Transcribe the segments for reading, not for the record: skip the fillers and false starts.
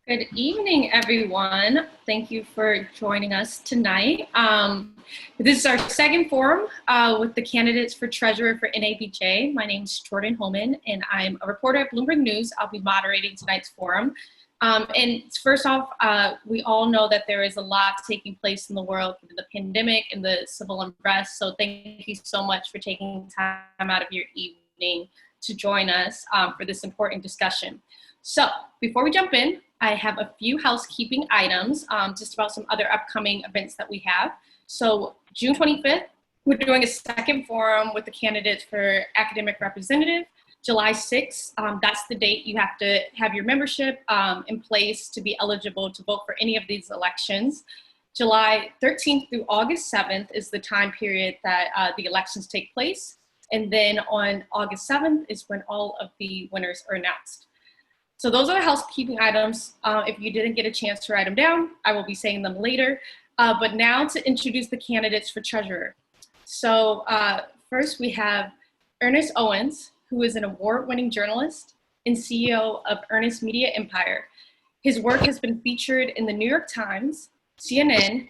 Good evening, everyone. Thank you for joining us tonight. This is our second forum with the candidates for treasurer for NABJ. My name is Jordyn Holman, and I'm a reporter at Bloomberg News. I'll be moderating tonight's forum. And first off, we all know that there is a lot taking place in the world with the pandemic and the civil unrest. So thank you so much for taking time out of your evening to join us for this important discussion. So before we jump in, I have a few housekeeping items just about some other upcoming events that we have. So June 25th, we're doing a second forum with the candidates for academic representative. July 6th, that's the date you have to have your membership in place to be eligible to vote for any of these elections. July 13th through August 7th is the time period that the elections take place. And then on August 7th is when all of the winners are announced. So those are the housekeeping items. If you didn't get a chance to write them down, I will be saying them later. But now to introduce the candidates for treasurer. So first we have Ernest Owens, who is an award-winning journalist and CEO of Ernest Media Empire. His work has been featured in the New York Times, CNN,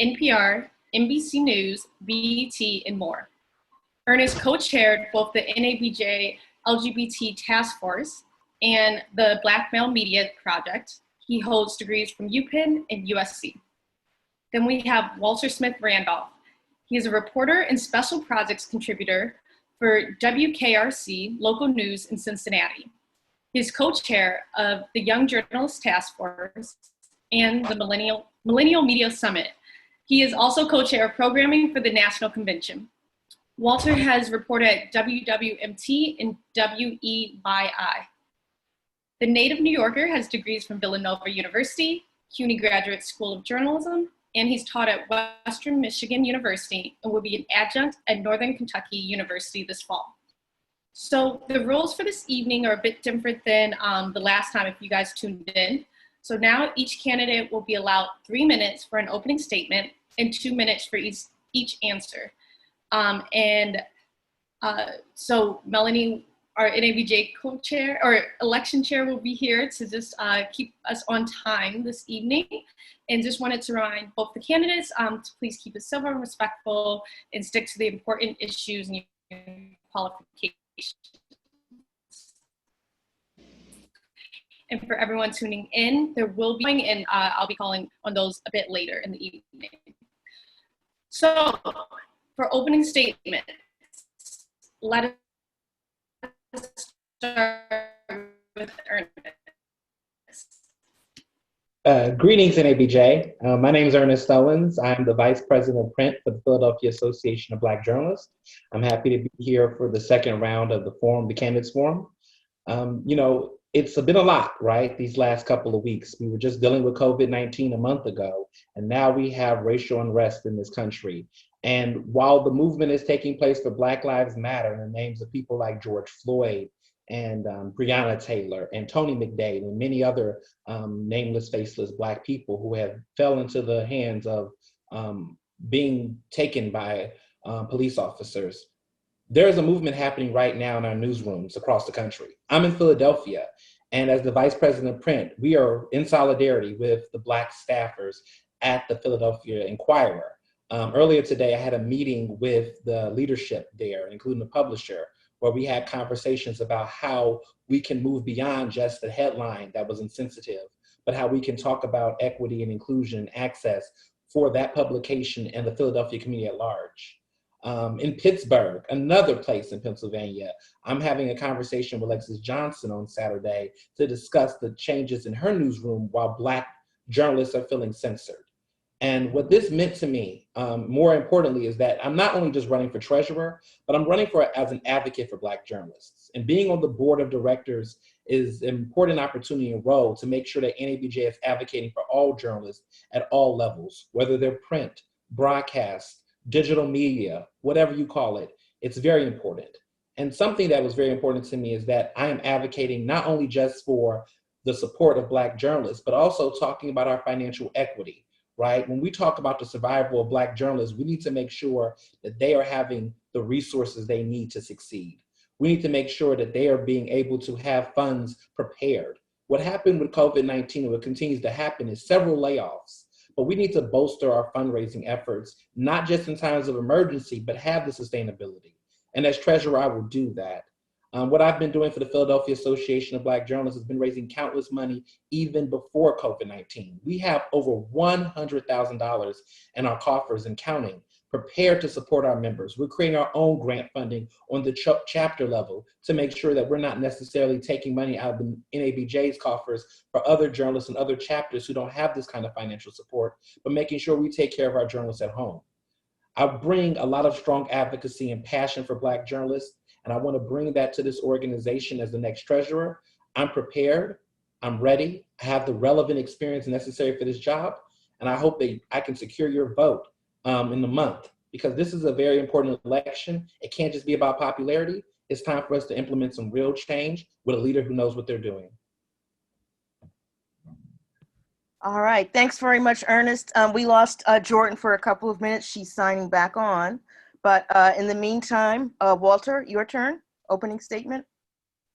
NPR, NBC News, BET, and more. Ernest co-chaired both the NABJ LGBT Task Force and the Black Male Media Project. He holds degrees from UPenn and USC. Then we have Walter Smith-Randolph. He is a reporter and special projects contributor for WKRC local news in Cincinnati. He's co-chair of the Young Journalists Task Force and the Millennial Media Summit. He is also co-chair of programming for the National Convention. Walter has reported at WWMT and WEYI. The native New Yorker has degrees from Villanova University, CUNY Graduate School of Journalism, and he's taught at Western Michigan University and will be an adjunct at Northern Kentucky University this fall. So the rules for this evening are a bit different than the last time if you guys tuned in. So now each candidate will be allowed 3 minutes for an opening statement and 2 minutes for each answer. So Melanie, our NABJ co-chair or election chair, will be here to just keep us on time this evening. And just wanted to remind both the candidates to please keep it civil and respectful and stick to the important issues and qualifications. And for everyone tuning in, there will be, and I'll be calling on those a bit later in the evening. So for opening statements, let us start with Ernest. Greetings, NABJ. My name is Ernest Owens. I'm the Vice President of Print for the Philadelphia Association of Black Journalists. I'm happy to be here for the second round of the forum, the Candidates Forum. It's been a lot, right, these last couple of weeks. We were just dealing with COVID-19 a month ago, and now we have racial unrest in this country. And while the movement is taking place for Black Lives Matter in the names of people like George Floyd and Breonna Taylor and Tony McDade and many other nameless, faceless Black people who have fell into the hands of being taken by police officers, there's a movement happening right now in our newsrooms across the country. I'm in Philadelphia, and as the Vice President of Print, we are in solidarity with the Black staffers at the Philadelphia Inquirer. Earlier today, I had a meeting with the leadership there, including the publisher, where we had conversations about how we can move beyond just the headline that was insensitive, but how we can talk about equity and inclusion and access for that publication and the Philadelphia community at large. In Pittsburgh, another place in Pennsylvania, I'm having a conversation with Alexis Johnson on Saturday to discuss the changes in her newsroom while Black journalists are feeling censored. And what this meant to me, more importantly, is that I'm not only just running for treasurer, but I'm running as an advocate for Black journalists. And being on the board of directors is an important opportunity and role to make sure that NABJ is advocating for all journalists at all levels, whether they're print, broadcast, digital media, whatever you call it. It's very important. And something that was very important to me is that I am advocating not only just for the support of Black journalists, but also talking about our financial equity. Right? When we talk about the survival of Black journalists, we need to make sure that they are having the resources they need to succeed. We need to make sure that they are being able to have funds prepared What happened with COVID-19 and what continues to happen is several layoffs. But we need to bolster our fundraising efforts, not just in times of emergency, but have the sustainability. And as treasurer, I will do that. What I've been doing for the Philadelphia Association of Black Journalists has been raising countless money even before COVID-19. We have over $100,000 in our coffers and counting, prepared to support our members. We're creating our own grant funding on the chapter level to make sure that we're not necessarily taking money out of the NABJ's coffers for other journalists and other chapters who don't have this kind of financial support, but making sure we take care of our journalists at home. I bring a lot of strong advocacy and passion for Black journalists, and I want to bring that to this organization as the next treasurer. I'm prepared, I'm ready, I have the relevant experience necessary for this job, and I hope that I can secure your vote in the month, because this is a very important election. It can't just be about popularity. It's time for us to implement some real change with a leader who knows what they're doing. All right, thanks very much, Ernest. We lost Jordyn for a couple of minutes. She's signing back on. But in the meantime, Walter, your turn, opening statement.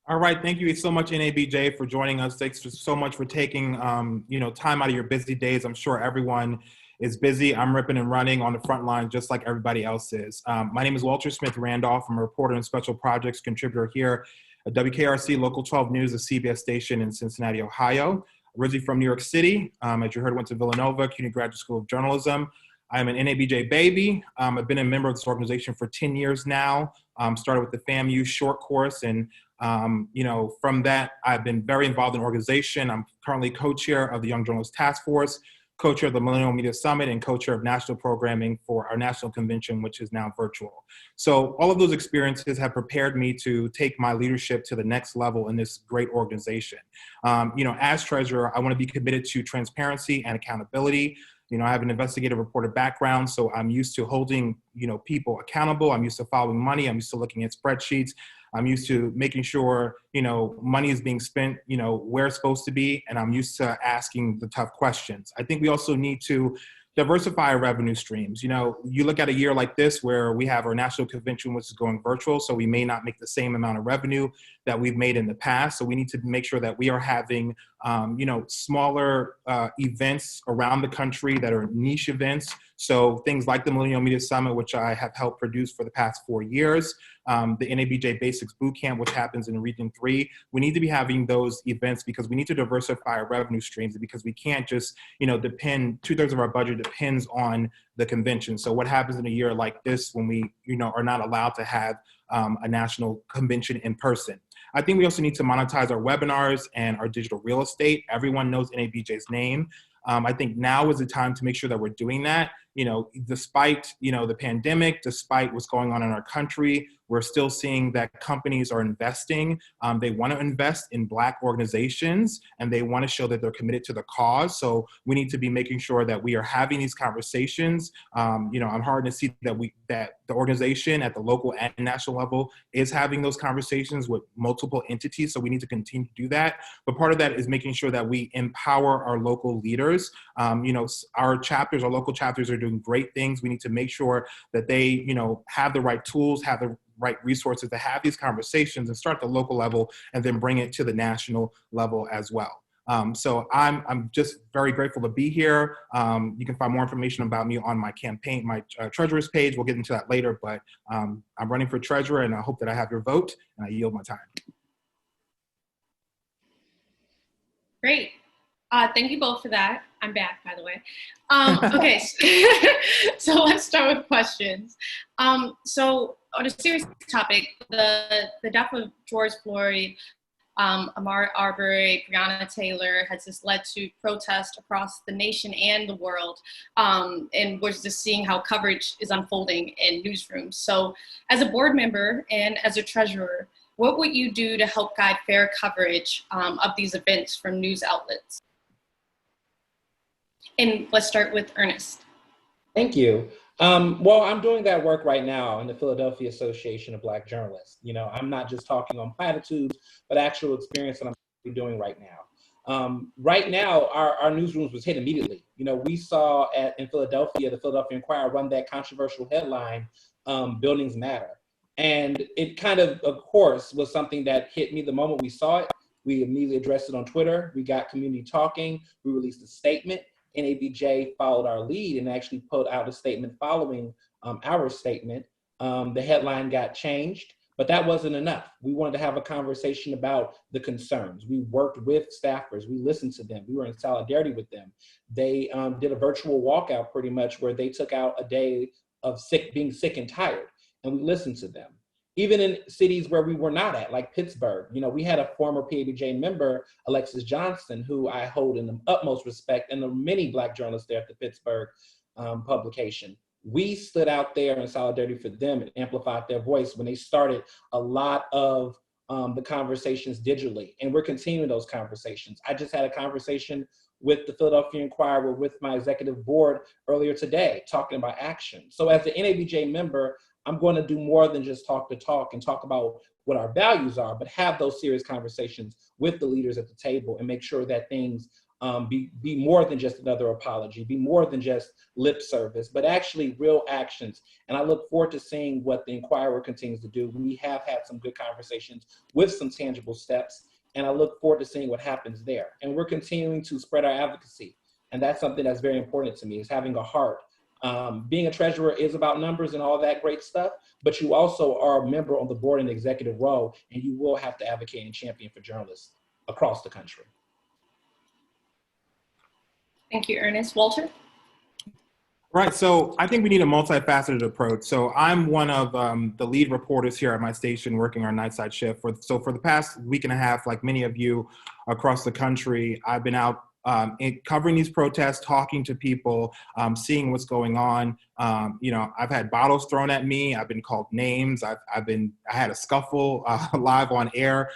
All right, thank you so much, NABJ, for joining us. Thanks so much for taking time out of your busy days. I'm sure everyone is busy. I'm ripping and running on the front line just like everybody else is. My name is Walter Smith-Randolph. I'm a reporter and special projects contributor here at WKRC Local 12 News, a CBS station in Cincinnati, Ohio. Originally from New York City. As you heard, went to Villanova, CUNY Graduate School of Journalism. I'm an NABJ baby. I've been a member of this organization for 10 years now. Started with the FAMU short course, and from that, I've been very involved in organization. I'm currently co-chair of the Young Journalists Task Force, co-chair of the Millennial Media Summit, and co-chair of national programming for our national convention, which is now virtual. So all of those experiences have prepared me to take my leadership to the next level in this great organization. As treasurer, I want to be committed to transparency and accountability. I have an investigative reporter background, so I'm used to holding, people accountable. I'm used to following money. I'm used to looking at spreadsheets. I'm used to making sure, money is being spent, where it's supposed to be. And I'm used to asking the tough questions. I think we also need to diversify our revenue streams. You look at a year like this where we have our national convention, which is going virtual, so we may not make the same amount of revenue that we've made in the past. So we need to make sure that we are having, smaller events around the country that are niche events. So things like the Millennial Media Summit, which I have helped produce for the past 4 years, the NABJ Basics Bootcamp, which happens in Region 3. We need to be having those events because we need to diversify our revenue streams, because we can't just, depend, 2/3 of our budget depends on the convention. So what happens in a year like this when we, are not allowed to have a national convention in person? I think we also need to monetize our webinars and our digital real estate. Everyone knows NABJ's name. I think now is the time to make sure that we're doing that. Despite, the pandemic, despite what's going on in our country, we're still seeing that companies are investing. They want to invest in Black organizations, and they want to show that they're committed to the cause. So we need to be making sure that we are having these conversations. I'm hard to see that the organization at the local and national level is having those conversations with multiple entities. So we need to continue to do that. But part of that is making sure that we empower our local leaders. Our chapters, our local chapters are doing great things. We need to make sure that they, have the right tools, have the right resources to have these conversations and start at the local level and then bring it to the national level as well. So I'm just very grateful to be here. You can find more information about me on my campaign, my treasurer's page. We'll get into that later, but I'm running for treasurer, and I hope that I have your vote, and I yield my time. Great. Thank you both for that. I'm back, by the way. Okay, so let's start with questions. So on a serious topic, the death of George Floyd, Ahmaud Arbery, Breonna Taylor has just led to protests across the nation and the world. And we're just seeing how coverage is unfolding in newsrooms. So as a board member and as a treasurer, what would you do to help guide fair coverage of these events from news outlets? And let's start with Ernest. Thank you. Well, I'm doing that work right now in the Philadelphia Association of Black Journalists. I'm not just talking on platitudes, but actual experience that I'm doing right now. Right now, our newsrooms was hit immediately. We saw in Philadelphia, the Philadelphia Inquirer run that controversial headline, Buildings Matter. And it kind of course, was something that hit me the moment we saw it. We immediately addressed it on Twitter. We got community talking. We released a statement. NABJ followed our lead and actually put out a statement following our statement. The headline got changed, but that wasn't enough. We wanted to have a conversation about the concerns. We worked with staffers. We listened to them. We were in solidarity with them. They did a virtual walkout pretty much where they took out a day of being sick and tired, and we listened to them. Even in cities where we were not at, like Pittsburgh, we had a former PABJ member, Alexis Johnson, who I hold in the utmost respect, and there are many Black journalists there at the Pittsburgh publication. We stood out there in solidarity for them and amplified their voice when they started a lot of the conversations digitally, and we're continuing those conversations. I just had a conversation with the Philadelphia Inquirer with my executive board earlier today, talking about action. So as an NABJ member, I'm going to do more than just talk the talk and talk about what our values are, but have those serious conversations with the leaders at the table and make sure that things be more than just another apology, be more than just lip service, but actually real actions. And I look forward to seeing what the Inquirer continues to do. We have had some good conversations with some tangible steps, and I look forward to seeing what happens there. And we're continuing to spread our advocacy. And that's something that's very important to me, is having a heart. Being a treasurer is about numbers and all that great stuff, but you also are a member on the board and executive role, and you will have to advocate and champion for journalists across the country. Thank you, Ernest. Walter? Right, so I think we need a multifaceted approach. So I'm one of the lead reporters here at my station working our nightside shift. So for the past week and a half, like many of you across the country, I've been out covering these protests, talking to people, seeing what's going on. I've had bottles thrown at me. I've been called names. I had a scuffle live on air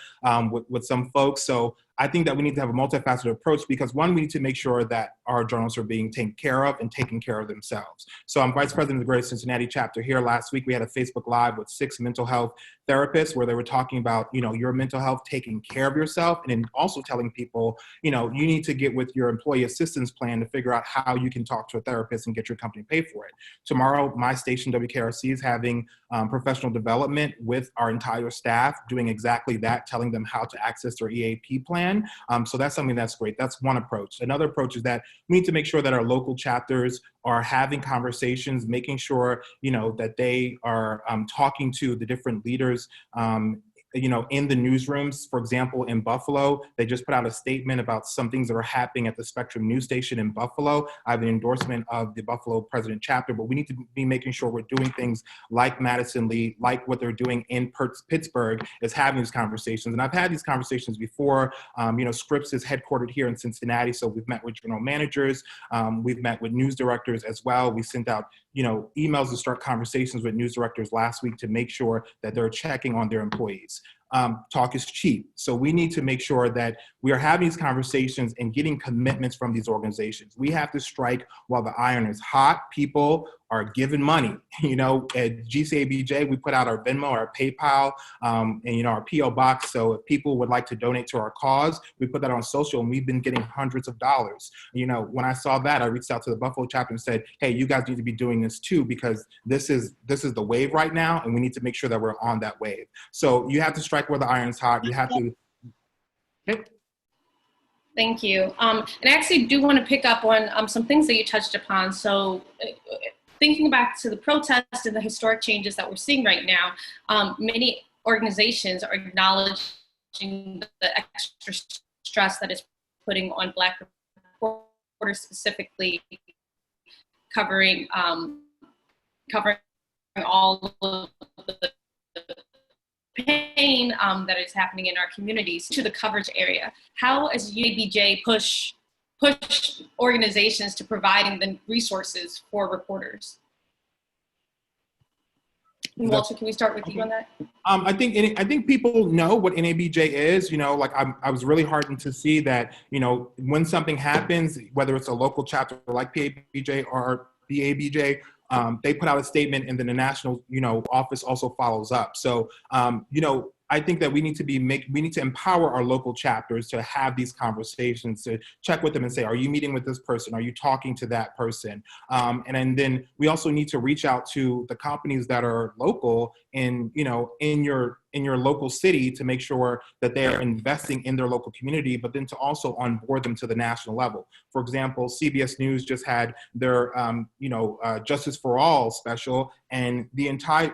with some folks. So I think that we need to have a multifaceted approach because one, we need to make sure that our journalists are being taken care of and taking care of themselves. So I'm vice president of the Greater Cincinnati chapter here. Last week, we had a Facebook Live with 6 mental health therapists where they were talking about, your mental health, taking care of yourself, and then also telling people, you need to get with your employee assistance plan to figure out how you can talk to a therapist and get your company paid for it. Tomorrow, my station, WKRC, is having professional development with our entire staff, doing exactly that, telling them how to access their EAP plan. So that's something that's great. That's one approach. Another approach is that we need to make sure that our local chapters are having conversations, making sure, that they are talking to the different leaders, in the newsrooms. For example, in Buffalo, they just put out a statement about some things that are happening at the Spectrum news station in Buffalo. I have an endorsement of the Buffalo President chapter, but we need to be making sure we're doing things like Madison Lee, like what they're doing in Pittsburgh, is having these conversations. And I've had these conversations before. Scripps is headquartered here in Cincinnati, so we've met with general managers. We've met with news directors as well. We sent out emails to start conversations with news directors last week to make sure that they're checking on their employees. Talk is cheap. So we need to make sure that we are having these conversations and getting commitments from these organizations. We have to strike while the iron is hot. People are giving money. At GCABJ, we put out our Venmo, our PayPal, and our PO box. So if people would like to donate to our cause, we put that on social, and we've been getting hundreds of dollars. When I saw that, I reached out to the Buffalo chapter and said, hey, you guys need to be doing this too, because this is the wave right now, and we need to make sure that we're on that wave. So you have to strike where the iron's hot. You have to. Okay. Thank you. And I actually do want to pick up on some things that you touched upon. So thinking back to the protests and the historic changes that we're seeing right now, many organizations are acknowledging the extra stress that is putting on Black reporters, specifically covering all of the pain that is happening in our communities to the coverage area. How, as UABJ, push organizations to providing the resources for reporters? And Walter, can we start with you on that? I think people know what NABJ is. I was really heartened to see that, when something happens, whether it's a local chapter like PABJ or BABJ, they put out a statement, and then the national, office also follows up. So, I think that we need to empower our local chapters to have these conversations, to check with them and say, are you meeting with this person? Are you talking to that person? And then we also need to reach out to the companies that are local in in your local city to make sure that they are investing in their local community, but then to also onboard them to the national level. For example, CBS News just had their Justice for All special, and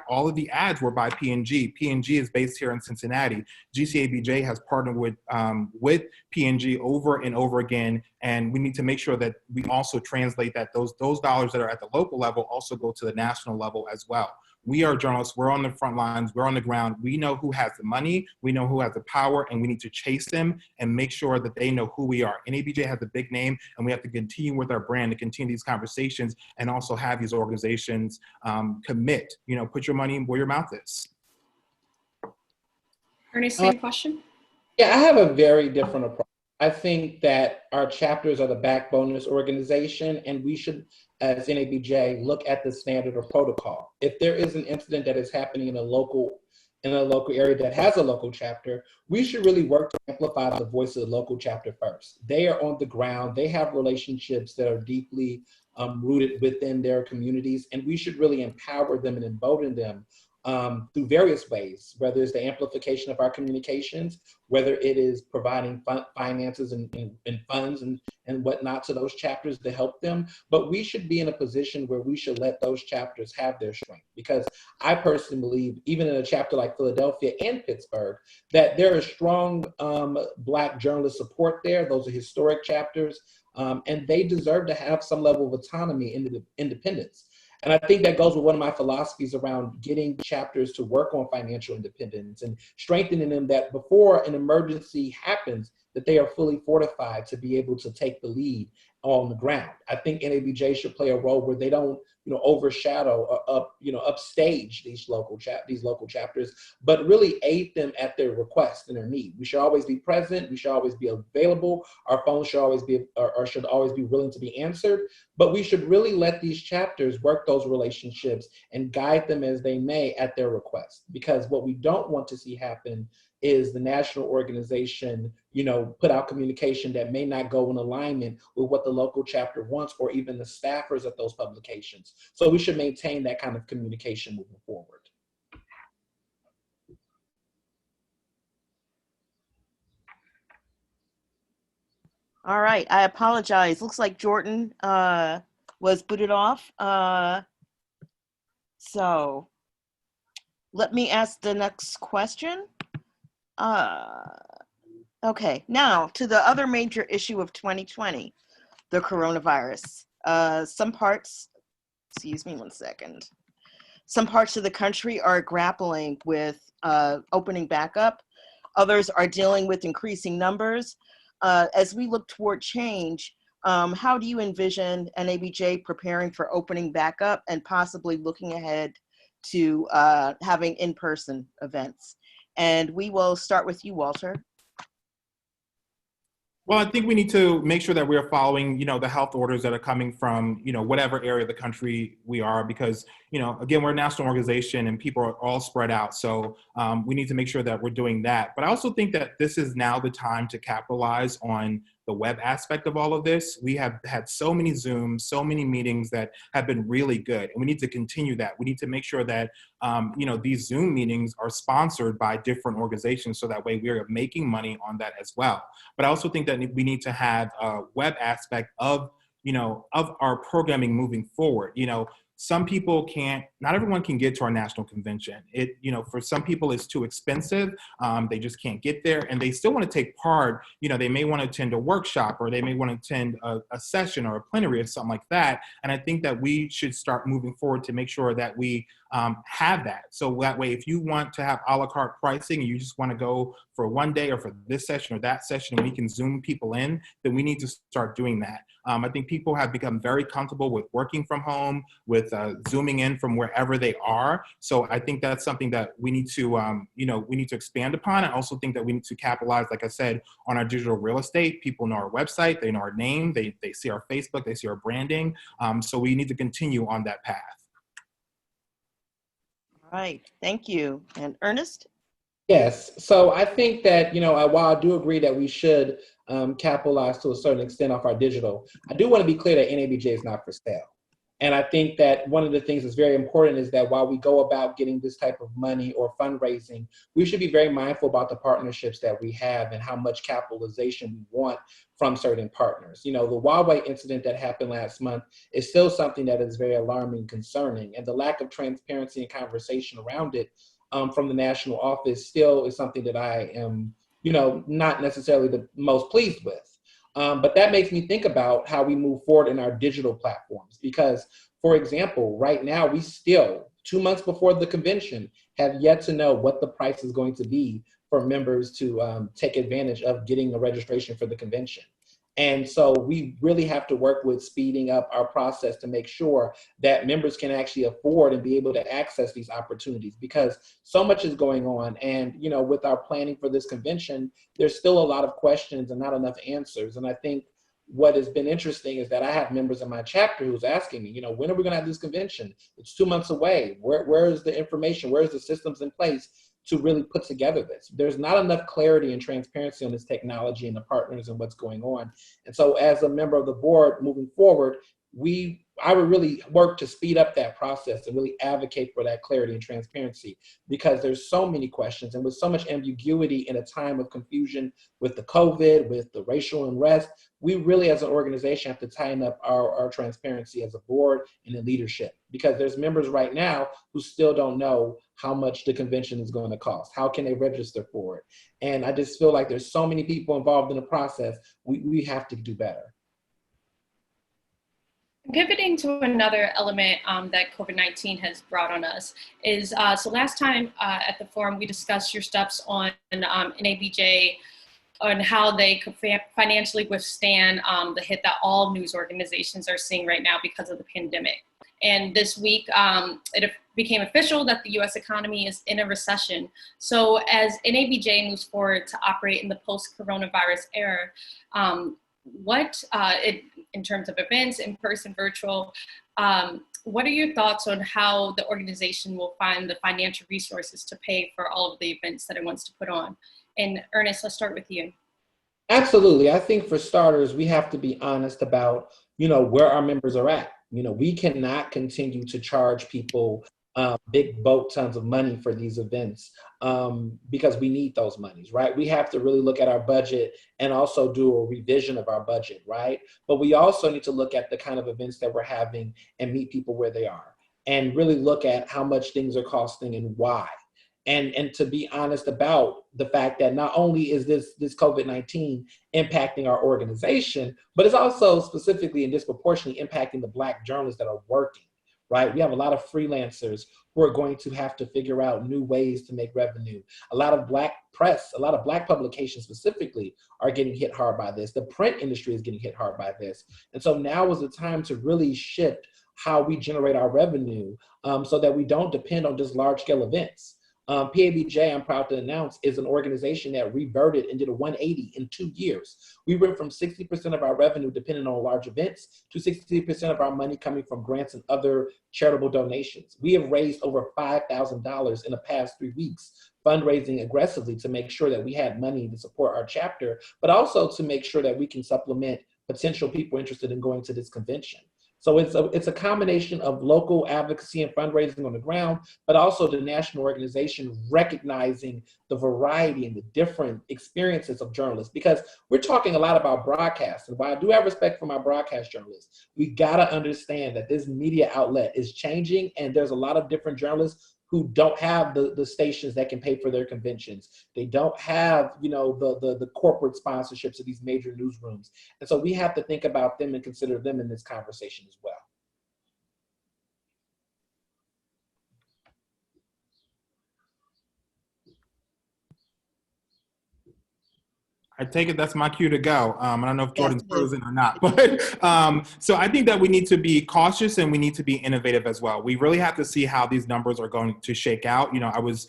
all of the ads were by P&G. P&G is based here in Cincinnati. GCABJ has partnered with P&G over and over again, and we need to make sure that we also translate that those dollars that are at the local level also go to the national level as well. We are journalists, we're on the front lines, we're on the ground, we know who has the money, we know who has the power, and we need to chase them and make sure that they know who we are. NABJ has a big name, and we have to continue with our brand to continue these conversations and also have these organizations commit, put your money where your mouth is. Ernest, same question? Yeah, I have a very different approach. I think that our chapters are the backbone of this organization, and we should, as NABJ, look at the standard or protocol. If there is an incident that is happening in a local area that has a local chapter, we should really work to amplify the voice of the local chapter first. They are on the ground, they have relationships that are deeply rooted within their communities, and we should really empower them and embolden them through various ways, whether it's the amplification of our communications, whether it is providing finances and funds and whatnot to those chapters to help them. But we should be in a position where we should let those chapters have their strength, because I personally believe, even in a chapter like Philadelphia and Pittsburgh, that there is strong Black journalist support there. Those are historic chapters, and they deserve to have some level of autonomy and independence. And I think that goes with one of my philosophies around getting chapters to work on financial independence and strengthening them, that before an emergency happens, that they are fully fortified to be able to take the lead on the ground. I think NABJ should play a role where they don't, overshadow or upstage these local chapters, but really aid them at their request and their need. We should always be present. We should always be available. Our phones should always be willing to be answered. But we should really let these chapters work those relationships and guide them as they may at their request. Because what we don't want to see happen is the national organization, put out communication that may not go in alignment with what the local chapter wants, or even the staffers at those publications. So we should maintain that kind of communication moving forward. All right, I apologize. Looks like Jordyn was booted off. So let me ask the next question. Okay, now to the other major issue of 2020, the coronavirus. Some parts of the country are grappling with opening back up. Others are dealing with increasing numbers. As we look toward change, how do you envision NABJ preparing for opening back up and possibly looking ahead to having in-person events? And we will start with you, Walter. Well, I think we need to make sure that we are following, the health orders that are coming from, whatever area of the country we are, because, again, we're a national organization and people are all spread out. So we need to make sure that we're doing that. But I also think that this is now the time to capitalize on the web aspect of all of this. We have had so many Zooms, so many meetings that have been really good, and we need to continue that. We need to make sure that, these Zoom meetings are sponsored by different organizations, so that way we are making money on that as well. But I also think that we need to have a web aspect of our programming moving forward. Some people not everyone can get to our national convention. For some people it's too expensive. They just can't get there, and they still want to take part. They may want to attend a workshop, or they may want to attend a session or a plenary or something like that. And I think that we should start moving forward to make sure that we have that. So that way, if you want to have a la carte pricing and you just want to go for one day or for this session or that session, and we can Zoom people in, then we need to start doing that. I think people have become very comfortable with working from home, with Zooming in from wherever they are. So I think that's something that we need to, we need to expand upon. I also think that we need to capitalize, like I said, on our digital real estate. People know our website, they know our name, they see our Facebook, they see our branding. So we need to continue on that path. All right, thank you. And Ernest? Yes, so I think that, while I do agree that we should capitalize to a certain extent off our digital, I do want to be clear that NABJ is not for sale. And I think that one of the things that's very important is that while we go about getting this type of money or fundraising, we should be very mindful about the partnerships that we have and how much capitalization we want from certain partners. You know, the Huawei incident that happened last month is still something that is very alarming and concerning. And the lack of transparency and conversation around it from the national office still is something that I am, you know, not necessarily the most pleased with. But that makes me think about how we move forward in our digital platforms. Because, for example, right now, we still, 2 months before the convention, have yet to know what the price is going to be for members to take advantage of getting a registration for the convention. And so we really have to work with speeding up our process to make sure that members can actually afford and be able to access these opportunities, because so much is going on. And, you know, with our planning for this convention, there's still a lot of questions and not enough answers. And I think what has been interesting is that I have members in my chapter who's asking me, you know, when are we going to have this convention? It's 2 months away. Where is the information? Where's the systems in place to really put together this? There's not enough clarity and transparency on this technology and the partners and what's going on. And so as a member of the board moving forward, I would really work to speed up that process and really advocate for that clarity and transparency, because there's so many questions, and with so much ambiguity in a time of confusion with the COVID, with the racial unrest, we really as an organization have to tighten up our transparency as a board and in leadership, because there's members right now who still don't know how much the convention is going to cost. How can they register for it? And I just feel like there's so many people involved in the process. We have to do better. Pivoting to another element that COVID-19 has brought on us is, so last time at the forum, we discussed your steps on NABJ, on how they could financially withstand the hit that all news organizations are seeing right now because of the pandemic. And this week, it became official that the US economy is in a recession. So as NABJ moves forward to operate in the post-coronavirus era, in terms of events, in-person, virtual, what are your thoughts on how the organization will find the financial resources to pay for all of the events that it wants to put on? And Ernest, let's start with you. Absolutely. I think for starters, we have to be honest about, you know, where our members are at. You know, we cannot continue to charge people big boat tons of money for these events because we need those monies, right? We have to really look at our budget and also do a revision of our budget, right? But we also need to look at the kind of events that we're having and meet people where they are, and really look at how much things are costing and why. And to be honest about the fact that not only is this COVID-19 impacting our organization, but it's also specifically and disproportionately impacting the Black journalists that are working, right? We have a lot of freelancers who are going to have to figure out new ways to make revenue. A lot of Black press, a lot of Black publications specifically are getting hit hard by this. The print industry is getting hit hard by this. And so now is the time to really shift how we generate our revenue so that we don't depend on just large scale events. PABJ, I'm proud to announce, is an organization that reverted and did a 180 in 2 years. We went from 60% of our revenue depending on large events to 60% of our money coming from grants and other charitable donations. We have raised over $5,000 in the past 3 weeks, fundraising aggressively to make sure that we had money to support our chapter, but also to make sure that we can supplement potential people interested in going to this convention. So it's a combination of local advocacy and fundraising on the ground, but also the national organization recognizing the variety and the different experiences of journalists, because we're talking a lot about broadcast. And while I do have respect for my broadcast journalists, we gotta understand that this media outlet is changing, and there's a lot of different journalists who don't have the stations that can pay for their conventions. They don't have, you know, the corporate sponsorships of these major newsrooms. And so we have to think about them and consider them in this conversation as well. I take it that's my cue to go. I don't know if Jordyn's frozen or not, but so I think that we need to be cautious and we need to be innovative as well. We really have to see how these numbers are going to shake out. You know, I was,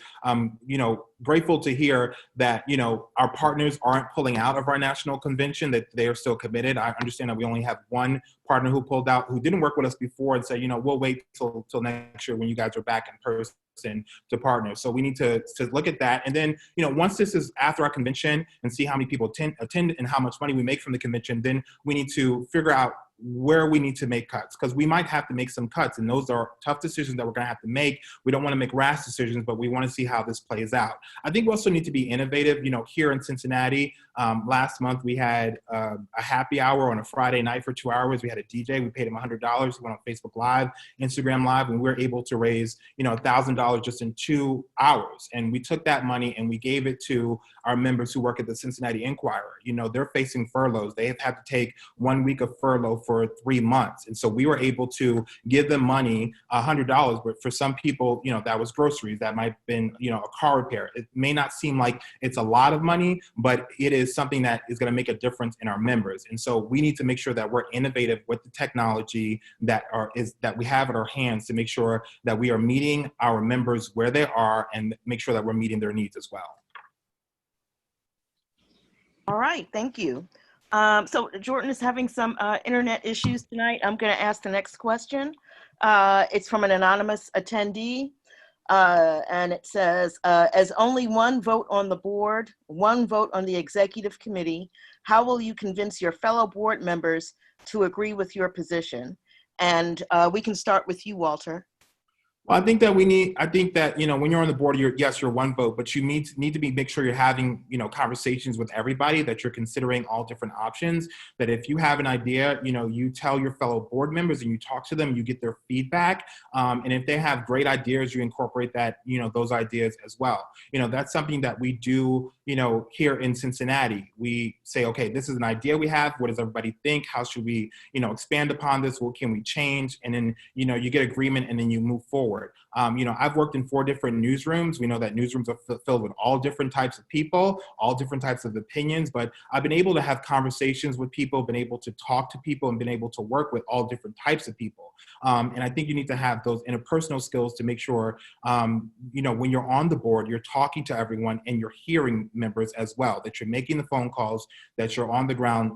grateful to hear that, you know, our partners aren't pulling out of our national convention, that they are still committed. I understand that we only have one partner who pulled out, who didn't work with us before, and said, you know, we'll wait till next year when you guys are back in person to partner. So we need to look at that. And then, you know, once this is after our convention and see how many people attend and how much money we make from the convention, then we need to figure out where we need to make cuts, because we might have to make some cuts, and those are tough decisions that we're going to have to make. We don't want to make rash decisions, but we want to see how this plays out. I think we also need to be innovative. Here in Cincinnati, last month we had a happy hour on a Friday night for 2 hours. We had a DJ. We paid him $100. He went on Facebook Live, Instagram Live, and we were able to raise $1,000 just in 2 hours. And we took that money and we gave it to our members who work at the Cincinnati Enquirer. They're facing furloughs. They have had to take 1 week of furlough for 3 months. And so we were able to give them money, $100, but for some people, that was groceries. That might have been, a car repair. It may not seem like it's a lot of money, but it is something that is going to make a difference in our members. And so we need to make sure that we're innovative with the technology that we have at our hands to make sure that we are meeting our members where they are and make sure that we're meeting their needs as well. All right, thank you. So Jordyn is having some internet issues tonight. I'm going to ask the next question. It's from an anonymous attendee, and it says, as only one vote on the board, one vote on the executive committee, how will you convince your fellow board members to agree with your position? And we can start with you, Walter. Well, I think that when you're on the board, you're one vote, but you need to make sure you're having, conversations with everybody, that you're considering all different options, that if you have an idea, you tell your fellow board members and you talk to them, you get their feedback. And if they have great ideas, you incorporate that, those ideas as well. That's something that we do, here in Cincinnati. We say, okay, this is an idea we have. What does everybody think? How should we, expand upon this? What can we change? And then, you get agreement and then you move forward. I've worked in 4 different newsrooms. We know that newsrooms are filled with all different types of people, all different types of opinions, but I've been able to have conversations with people, been able to talk to people, and been able to work with all different types of people. And I think you need to have those interpersonal skills to make sure, when you're on the board, you're talking to everyone and you're hearing members as well, that you're making the phone calls, that you're on the ground,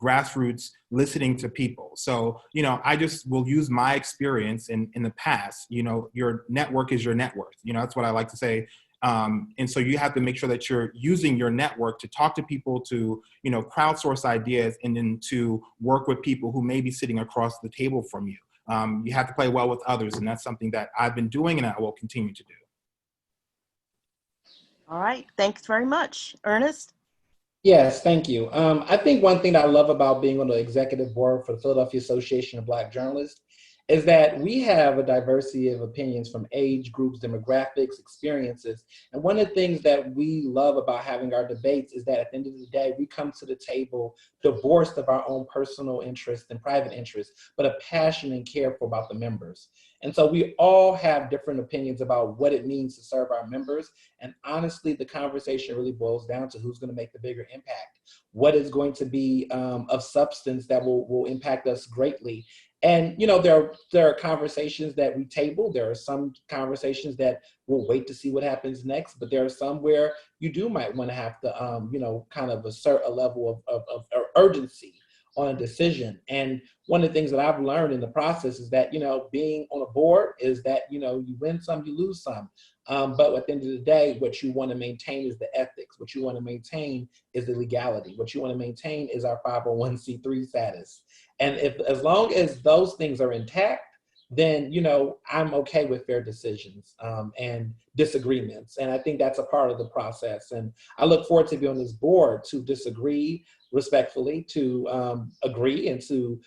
grassroots, listening to people. So, I just will use my experience in the past. Your network is your net worth. That's what I like to say. And so you have to make sure that you're using your network to talk to people, to, crowdsource ideas, and then to work with people who may be sitting across the table from you. You have to play well with others, and that's something that I've been doing and I will continue to do. All right, thanks very much. Ernest? Yes, thank you. I think one thing that I love about being on the executive board for the Philadelphia Association of Black Journalists is that we have a diversity of opinions from age groups, demographics, experiences. And one of the things that we love about having our debates is that at the end of the day, we come to the table divorced of our own personal interests and private interests, but a passion and care for about the members. And so we all have different opinions about what it means to serve our members. And honestly, the conversation really boils down to who's going to make the bigger impact, what is going to be of substance that will impact us greatly. And, there are conversations that we table. There are some conversations that we'll wait to see what happens next, but there are some where you might want to have to, kind of assert a level of urgency on a decision. And one of the things that I've learned in the process is that, being on a board is that, you win some, you lose some. But at the end of the day, what you want to maintain is the ethics. What you want to maintain is the legality. What you want to maintain is our 501c3 status. And as long as those things are intact, then, I'm okay with fair decisions and disagreements. And I think that's a part of the process. And I look forward to being on this board to disagree respectfully, to agree, and to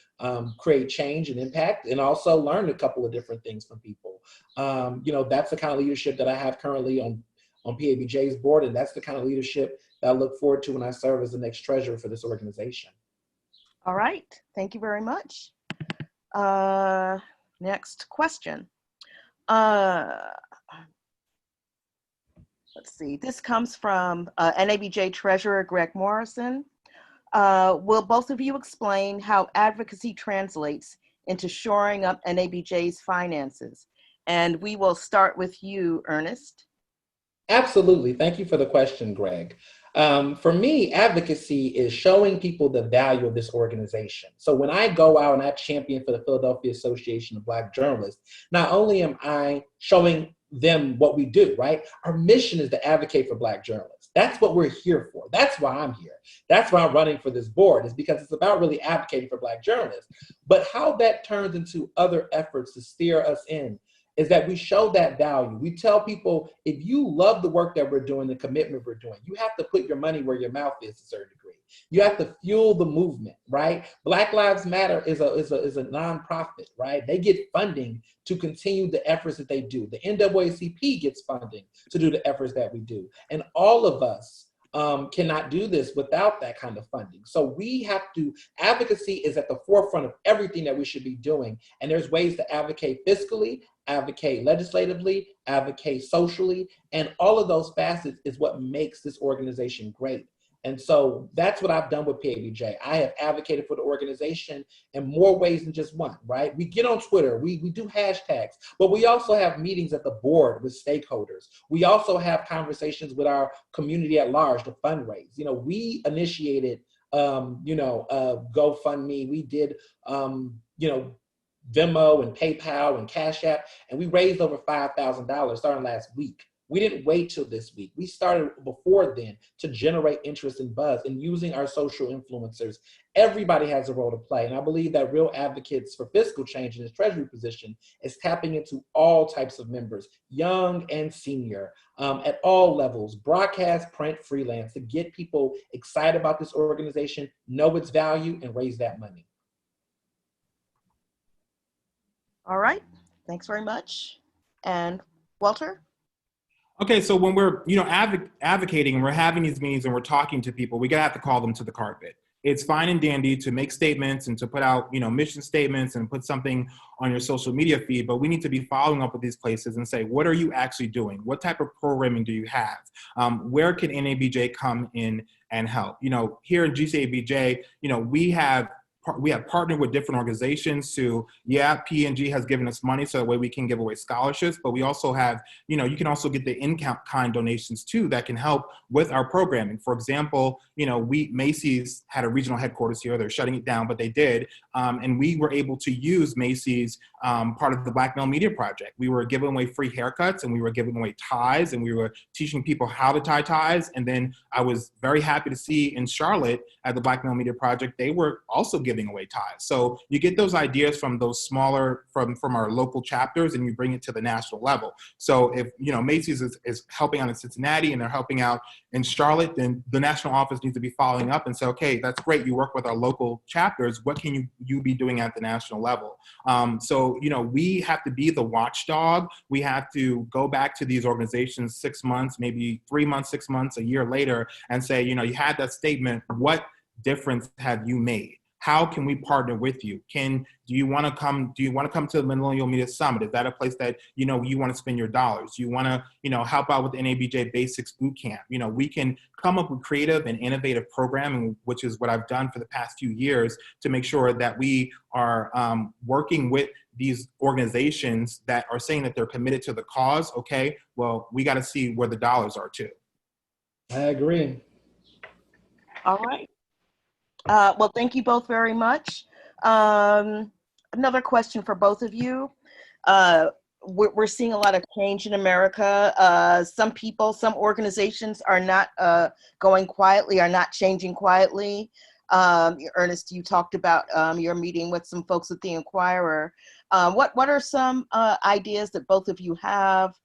create change and impact, and also learn a couple of different things from people. That's the kind of leadership that I have currently on PABJ's board, and that's the kind of leadership that I look forward to when I serve as the next treasurer for this organization. All right, thank you very much. Next question. Let's see, this comes from NABJ Treasurer Greg Morrison. Will both of you explain how advocacy translates into shoring up NABJ's finances? And we will start with you, Ernest. Absolutely. Thank you for the question, Greg. For me, advocacy is showing people the value of this organization. So when I go out and I champion for the Philadelphia Association of Black Journalists, not only am I showing them what we do, right? Our mission is to advocate for Black journalists. That's what we're here for. That's why I'm here. That's why I'm running for this board, is because it's about really advocating for Black journalists. But how that turns into other efforts to steer us in is that we show that value. We tell people, if you love the work that we're doing, the commitment we're doing, you have to put your money where your mouth is to a certain degree. You have to fuel the movement, right? Black Lives Matter is a nonprofit, right? They get funding to continue the efforts that they do. The NAACP gets funding to do the efforts that we do. And all of us cannot do this without that kind of funding. So we have to, advocacy is at the forefront of everything that we should be doing. And there's ways to advocate fiscally, advocate legislatively, advocate socially, and all of those facets is what makes this organization great. And so that's what I've done with PABJ. I have advocated for the organization in more ways than just one, right? We get on Twitter, we do hashtags, but we also have meetings at the board with stakeholders. We also have conversations with our community at large to fundraise. You know, we initiated, GoFundMe. We did, Venmo and PayPal and Cash App, and we raised over $5,000 starting last week. We didn't wait till this week. We started before then to generate interest and buzz and using our social influencers. Everybody has a role to play. And I believe that real advocates for fiscal change in this treasury position is tapping into all types of members, young and senior, at all levels, broadcast, print, freelance, to get people excited about this organization, know its value, and raise that money. All right, thanks very much. And Walter? Okay, so when we're advocating and we're having these meetings and we're talking to people, we gotta have to call them to the carpet. It's fine and dandy to make statements and to put out mission statements and put something on your social media feed, but we need to be following up with these places and say, what are you actually doing? What type of programming do you have? Where can NABJ come in and help? Here in GCABJ, we have partnered with different organizations to, P&G has given us money so that way we can give away scholarships, but we also have, you can also get the in-kind donations too that can help with our programming. For example, Macy's had a regional headquarters here. They're shutting it down, but they did. And we were able to use Macy's part of the Black Male Media Project. We were giving away free haircuts and we were giving away ties and we were teaching people how to tie ties. And then I was very happy to see in Charlotte at the Black Male Media Project, they were also giving away ties. So you get those ideas from those smaller, from our local chapters, and you bring it to the national level. So if Macy's is helping out in Cincinnati and they're helping out in Charlotte, then the national office needs to be following up and say, okay, that's great. You work with our local chapters. What can you be doing at the national level? So we have to be the watchdog. We have to go back to these organizations 6 months, maybe 3 months, 6 months, a year later, and say, you had that statement. What difference have you made? How can we partner with you? Do you want to come to the Millennial Media Summit? Is that a place that, you want to spend your dollars? You want to, help out with the NABJ Basics Bootcamp? We can come up with creative and innovative programming, which is what I've done for the past few years to make sure that we are working with these organizations that are saying that they're committed to the cause. Okay, well, we got to see where the dollars are too. I agree. All right. Well, thank you both very much. Another question for both of you. We're seeing a lot of change in America. Some people, some organizations are not going quietly, are not changing quietly. Ernest, you talked about your meeting with some folks at the Inquirer. What are some ideas that both of you have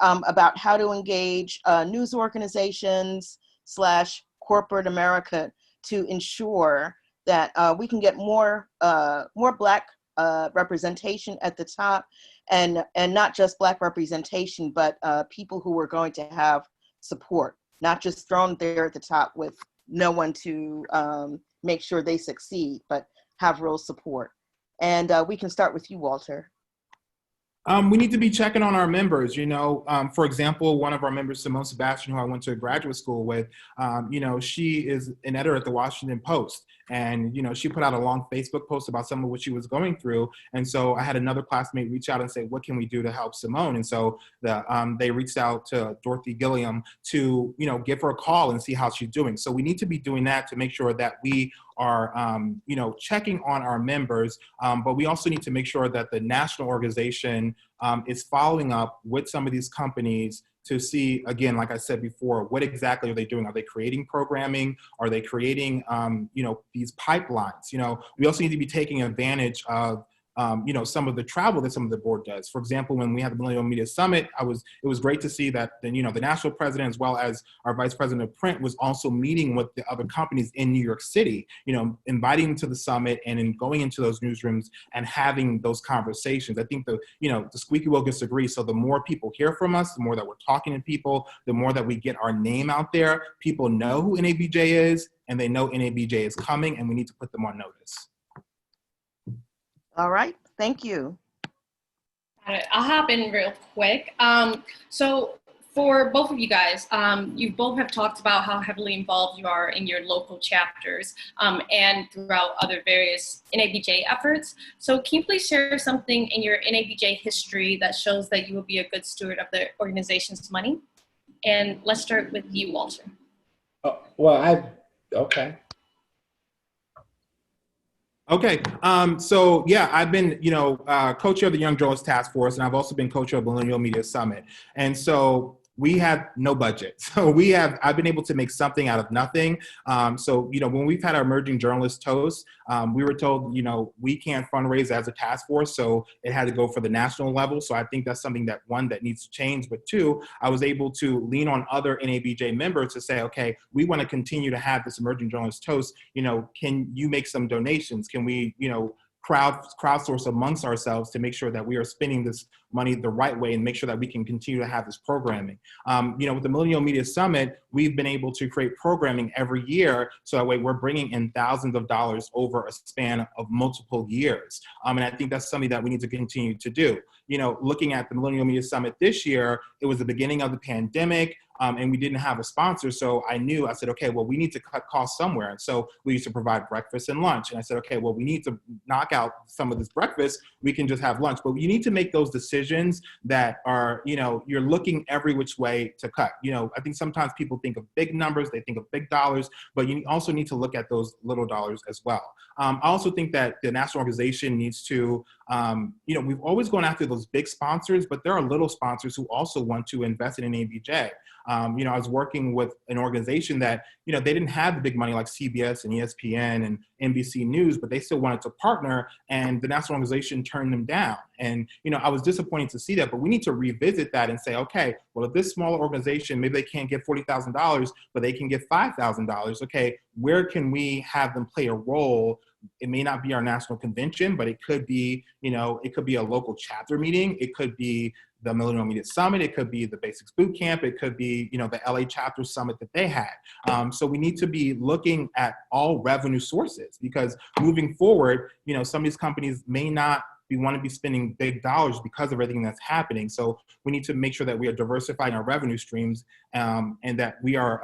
about how to engage news organizations / corporate America to ensure that we can get more Black representation at the top, and not just Black representation, but people who are going to have support, not just thrown there at the top with no one to make sure they succeed, but have real support. And we can start with you, Walter. We need to be checking on our members. For example, one of our members, Simone Sebastian, who I went to graduate school with, she is an editor at the Washington Post. And, she put out a long Facebook post about some of what she was going through. And so I had another classmate reach out and say, what can we do to help Simone? And so they reached out to Dorothy Gilliam to, give her a call and see how she's doing. So we need to be doing that to make sure that we are, checking on our members, but we also need to make sure that the national organization is following up with some of these companies to see, again, like I said before, what exactly are they doing? Are they creating programming? Are they creating, these pipelines? We also need to be taking advantage of some of the travel that some of the board does. For example, when we had the Millennial Media Summit, it was great to see that the national president, as well as our vice president of print, was also meeting with the other companies in New York City, inviting them to the summit and then going into those newsrooms and having those conversations. I think the squeaky wheel gets the grease. So the more people hear from us, the more that we're talking to people, the more that we get our name out there, people know who NABJ is and they know NABJ is coming, and we need to put them on notice. All right, thank you. I'll hop in real quick. So for both of you guys, you both have talked about how heavily involved you are in your local chapters and throughout other various NABJ efforts. So can you please share something in your NABJ history that shows that you will be a good steward of the organization's money? And let's start with you, Walter. Okay. Okay, so yeah, I've been, co-chair of the Young Journalist Task Force, and I've also been co-chair of the Millennial Media Summit. And so we have no budget. So I've been able to make something out of nothing. When we've had our emerging journalist toast, we were told, we can't fundraise as a task force. So it had to go for the national level. So I think that's something that, one, that needs to change. But two, I was able to lean on other NABJ members to say, okay, we want to continue to have this emerging journalist toast. Can you make some donations? Can we, crowdsource amongst ourselves to make sure that we are spending this money the right way and make sure that we can continue to have this programming. With the Millennial Media Summit, we've been able to create programming every year, so that way we're bringing in thousands of dollars over a span of multiple years. And I think that's something that we need to continue to do. Looking at the Millennial Media Summit this year, it was the beginning of the pandemic. And we didn't have a sponsor. So I said, okay, well, we need to cut costs somewhere. And so we used to provide breakfast and lunch. And I said, okay, well, we need to knock out some of this breakfast. We can just have lunch. But you need to make those decisions that are, you're looking every which way to cut. I think sometimes people think of big numbers, they think of big dollars, but you also need to look at those little dollars as well. I also think that the national organization needs to, we've always gone after those big sponsors, but there are little sponsors who also want to invest in NABJ. I was working with an organization that, they didn't have the big money like CBS and ESPN and NBC News, but they still wanted to partner, and the national organization turned them down. And, I was disappointed to see that, but we need to revisit that and say, okay, well, if this smaller organization, maybe they can't get $40,000, but they can get $5,000. Okay, where can we have them play a role? It may not be our national convention, but it could be, it could be a local chapter meeting. It could be the Millennial Media Summit. It could be the Basics Boot Camp. It could be, the LA chapter summit that they had. So we need to be looking at all revenue sources, because moving forward, some of these companies may not want to be spending big dollars because of everything that's happening. So we need to make sure that we are diversifying our revenue streams, and that we are,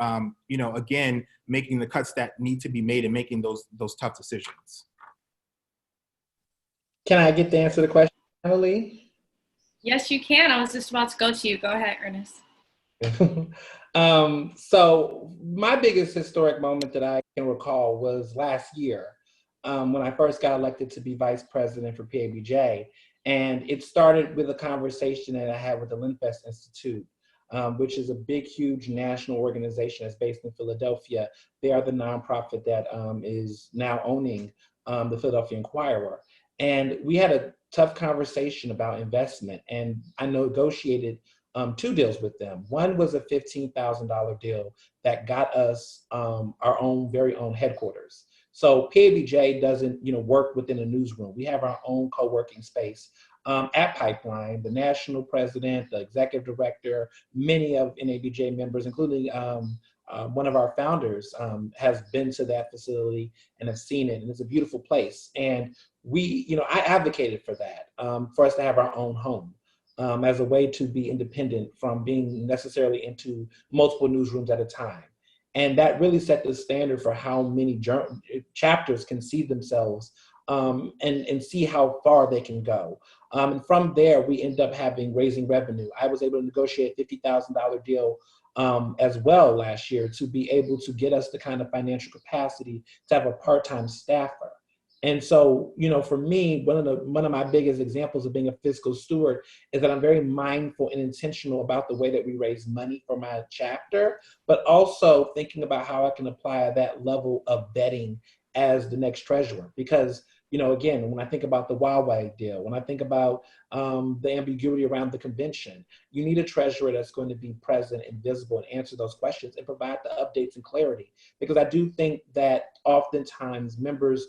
again, making the cuts that need to be made and making those tough decisions. Can I get the answer to the question, Emily? Yes, you can. I was just about to go to you. Go ahead, Ernest. So my biggest historic moment that I can recall was last year, when I first got elected to be vice president for PABJ. And it started with a conversation that I had with the Linfest Institute, which is a big, huge national organization that's based in Philadelphia. They are the nonprofit that is now owning the Philadelphia Inquirer. And we had a tough conversation about investment, and I negotiated 2 deals with them. One was a $15,000 deal that got us our very own headquarters. So PABJ doesn't, work within a newsroom. We have our own co-working space at Pipeline. The national president, the executive director, many of NABJ members, including one of our founders, has been to that facility and have seen it, and it's a beautiful place. And I advocated for that, for us to have our own home, as a way to be independent from being necessarily into multiple newsrooms at a time. And that really set the standard for how many chapters can see themselves and see how far they can go. And from there, we end up raising revenue. I was able to negotiate a $50,000 deal as well last year to be able to get us the kind of financial capacity to have a part-time staffer. And so, for me, one of my biggest examples of being a fiscal steward is that I'm very mindful and intentional about the way that we raise money for my chapter, but also thinking about how I can apply that level of vetting as the next treasurer. Because, again, when I think about the Huawei deal, when I think about the ambiguity around the convention, you need a treasurer that's going to be present and visible and answer those questions and provide the updates and clarity. Because I do think that oftentimes members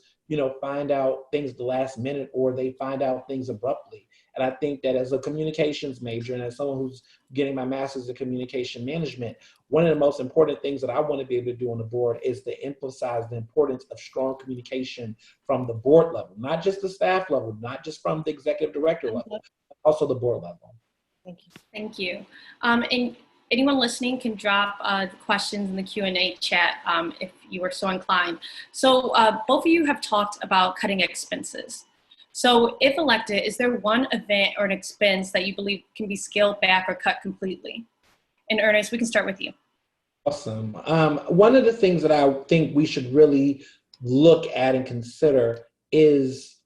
find out things at the last minute, or they find out things abruptly. And I think that as a communications major and as someone who's getting my master's in communication management, one of the most important things that I want to be able to do on the board is to emphasize the importance of strong communication from the board level, not just the staff level, not just from the executive director level, but also the board level. Thank you. Thank you. And anyone listening can drop the questions in the Q&A chat if you are so inclined. So both of you have talked about cutting expenses. So if elected, is there one event or an expense that you believe can be scaled back or cut completely? And Ernest, we can start with you. Awesome. One of the things that I think we should really look at and consider is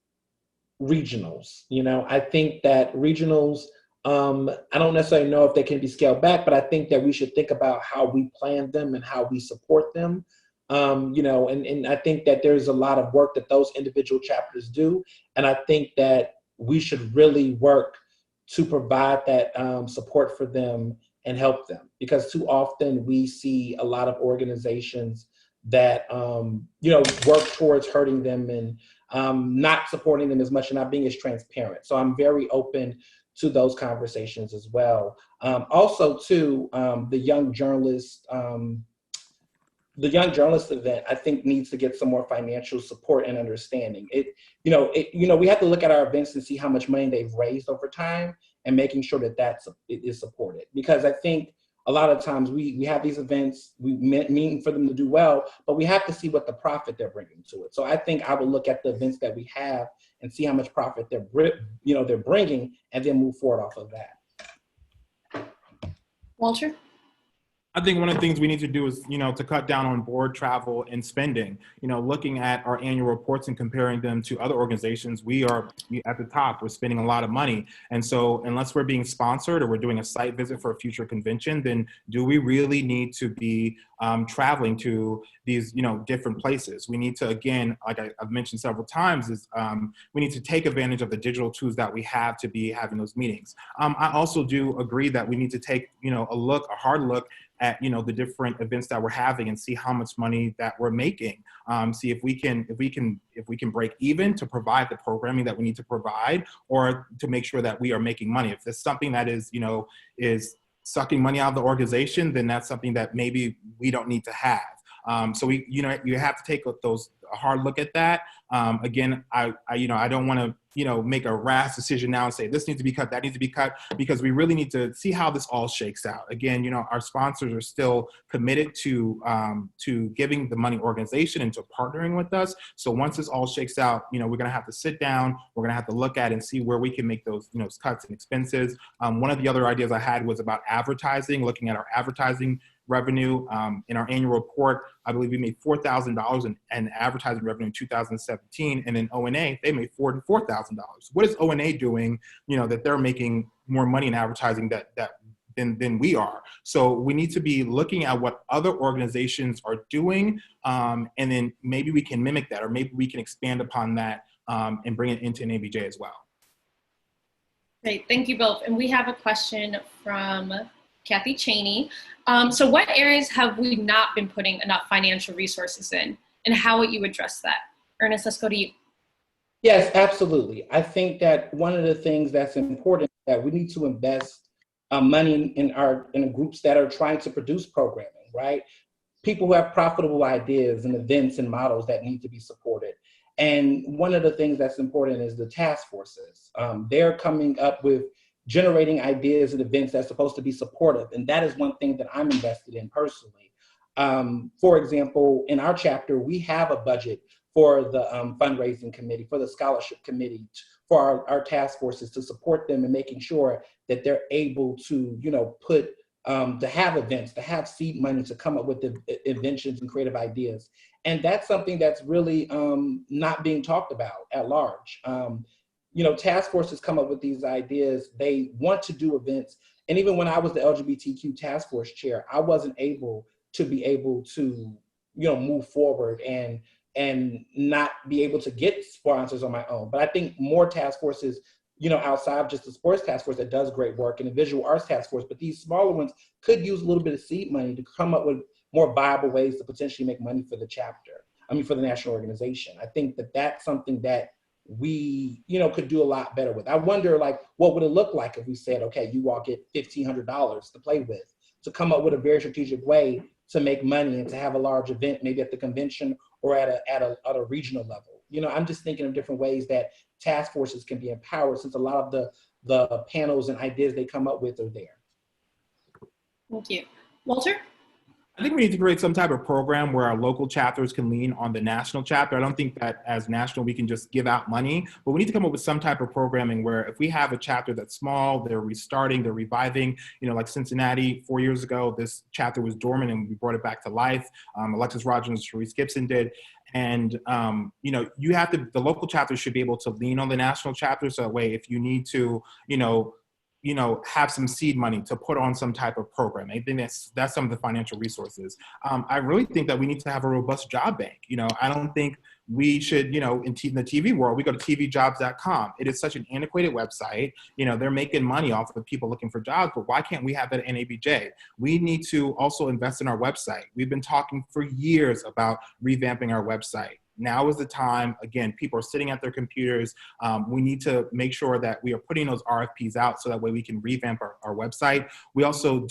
regionals. I think that regionals, I don't necessarily know if they can be scaled back, but I think that we should think about how we plan them and how we support them. And I think that there's a lot of work that those individual chapters do. And I think that we should really work to provide that support for them and help them, because too often we see a lot of organizations that, work towards hurting them and not supporting them as much and not being as transparent. So I'm very open to those conversations as well. Also, too, the young journalist event, I think, needs to get some more financial support and understanding. We have to look at our events and see how much money they've raised over time and making sure that it is supported. Because I think a lot of times we have these events, we mean for them to do well, but we have to see what the profit they're bringing to it. So I think I would look at the events that we have and see how much profit they're bringing, and then move forward off of that. Walter? I think one of the things we need to do is, to cut down on board travel and spending. Looking at our annual reports and comparing them to other organizations, we are at the top. We're spending a lot of money. And so unless we're being sponsored or we're doing a site visit for a future convention, then do we really need to be traveling to these, different places? We need to, again, like I've mentioned several times, is we need to take advantage of the digital tools that we have to be having those meetings. I also do agree that we need to take, a hard look at the different events that we're having and see how much money that we're making. See if we can break even to provide the programming that we need to provide, or to make sure that we are making money. If there's something that is sucking money out of the organization, then that's something that maybe we don't need to have. So you have to take a hard look at that. Again, I don't want to make a rash decision now and say this needs to be cut, that needs to be cut, because we really need to see how this all shakes out. Again, our sponsors are still committed to giving the money organization and to partnering with us. So once this all shakes out, we're going to have to sit down, we're going to have to look at and see where we can make those cuts and expenses. One of the other ideas I had was about advertising, looking at our advertising revenue. In our annual report, I believe we made $4,000 in advertising revenue in 2017, and in O&A, they made $44,000. What is O&A doing, that they're making more money in advertising than we are? So we need to be looking at what other organizations are doing, and then maybe we can mimic that, or maybe we can expand upon that and bring it into NABJ as well. Great, thank you both. And we have a question from Kathy Cheney. So what areas have we not been putting enough financial resources in, and how would you address that? Ernest, let's go to you. Yes, absolutely. I think that one of the things that's important is that we need to invest money in groups that are trying to produce programming, right? People who have profitable ideas and events and models that need to be supported. And one of the things that's important is the task forces. They're coming up with generating ideas and events that's supposed to be supportive. And that is one thing that I'm invested in personally. For example, in our chapter, we have a budget for the fundraising committee, for the scholarship committee, for our task forces to support them and making sure that they're able to, to have events, to have seed money, to come up with the inventions and creative ideas. And that's something that's really not being talked about at large. Task forces come up with these ideas. They want to do events. And even when I was the LGBTQ task force chair, I wasn't able to move forward and not be able to get sponsors on my own. But I think more task forces, outside of just the sports task force that does great work and the visual arts task force, but these smaller ones could use a little bit of seed money to come up with more viable ways to potentially make money for the chapter. For the national organization. I think that that's something that we, could do a lot better with. I wonder, what would it look like if we said, okay, you all get $1,500 to play with, to come up with a very strategic way to make money and to have a large event, maybe at the convention or at a regional level. I'm just thinking of different ways that task forces can be empowered, since a lot of the panels and ideas they come up with are there. Thank you. Walter? I think we need to create some type of program where our local chapters can lean on the national chapter. I don't think that as national we can just give out money, but we need to come up with some type of programming where if we have a chapter that's small, they're restarting, they're reviving, like Cincinnati 4 years ago, this chapter was dormant and we brought it back to life. Alexis Rogers and Sharice Gibson did. And, the local chapter should be able to lean on the national chapter. So that way, if you need to, have some seed money to put on some type of program. I think that's some of the financial resources. I really think that we need to have a robust job bank. I don't think we should, in the TV world, we go to tvjobs.com. It is such an antiquated website. They're making money off of people looking for jobs, but why can't we have that at NABJ? We need to also invest in our website. We've been talking for years about revamping our website. Now is the time. Again, people are sitting at their computers. We need to make sure that we are putting those RFPs out so that way we can revamp our website. We also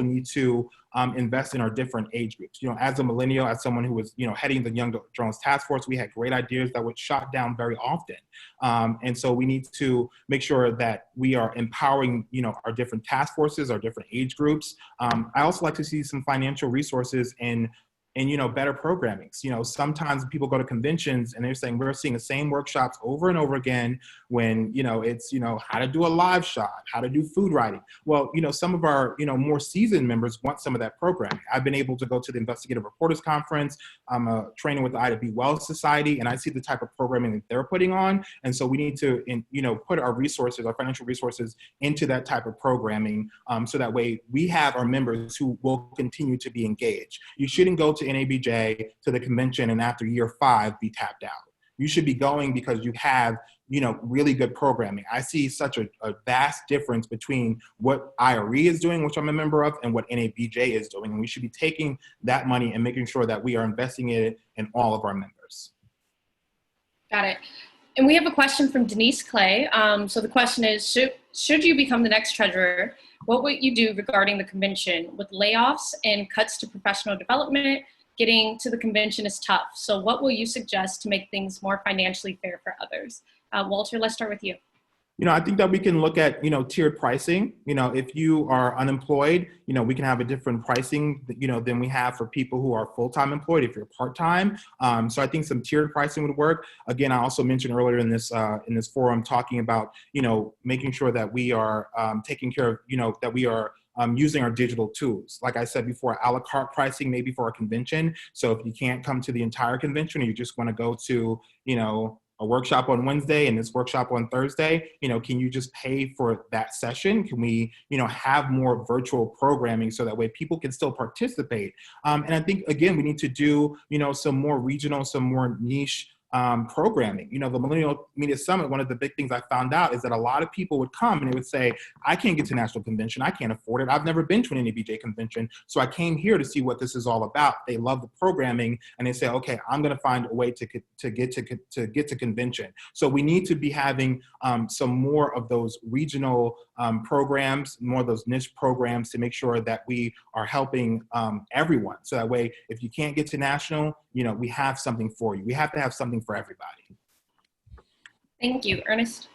need to invest in our different age groups. As a millennial, as someone who was, heading the Young Journalist Task Force, we had great ideas that were shot down very often. And so we need to make sure that we are empowering, our different task forces, our different age groups. I also like to see some financial resources and better programming. Sometimes people go to conventions and they're saying we're seeing the same workshops over and over again when, it's, how to do a live shot, how to do food writing. Well, some of our, more seasoned members want some of that programming. I've been able to go to the Investigative Reporters Conference. I'm a trainer with the Ida B. Wells Society, and I see the type of programming that they're putting on. And so we need to, put our resources, our financial resources into that type of programming so that way we have our members who will continue to be engaged. You shouldn't go to NABJ to the convention and after year 5 be tapped out. You should be going because you have, really good programming. I see such a vast difference between what IRE is doing, which I'm a member of, and what NABJ is doing. And we should be taking that money and making sure that we are investing it in all of our members. Got it. And we have a question from Denise Clay. So the question is, should you become the next treasurer, what would you do regarding the convention? With layoffs and cuts to professional development, getting to the convention is tough. So what will you suggest to make things more financially fair for others? Walter, let's start with you. I think that we can look at, tiered pricing. If you are unemployed, we can have a different pricing, than we have for people who are full-time employed if you're part-time. So I think some tiered pricing would work. Again, I also mentioned earlier in this forum talking about, making sure that we are taking care of, that we are using our digital tools. Like I said before, a la carte pricing maybe for a convention. So if you can't come to the entire convention or you just want to go to, a workshop on Wednesday and this workshop on Thursday, can you just pay for that session? Can we, have more virtual programming so that way people can still participate? And I think, again, we need to do, some more regional, some more niche programming. The Millennial Media Summit, one of the big things I found out is that a lot of people would come and they would say, I can't get to National Convention. I can't afford it. I've never been to an NABJ convention. So I came here to see what this is all about. They love the programming and they say, okay, I'm going to find a way to get to convention. So we need to be having some more of those regional programs, more of those niche programs to make sure that we are helping everyone. So that way, if you can't get to national, we have something for you. We have to have something for everybody. Thank you. Ernest?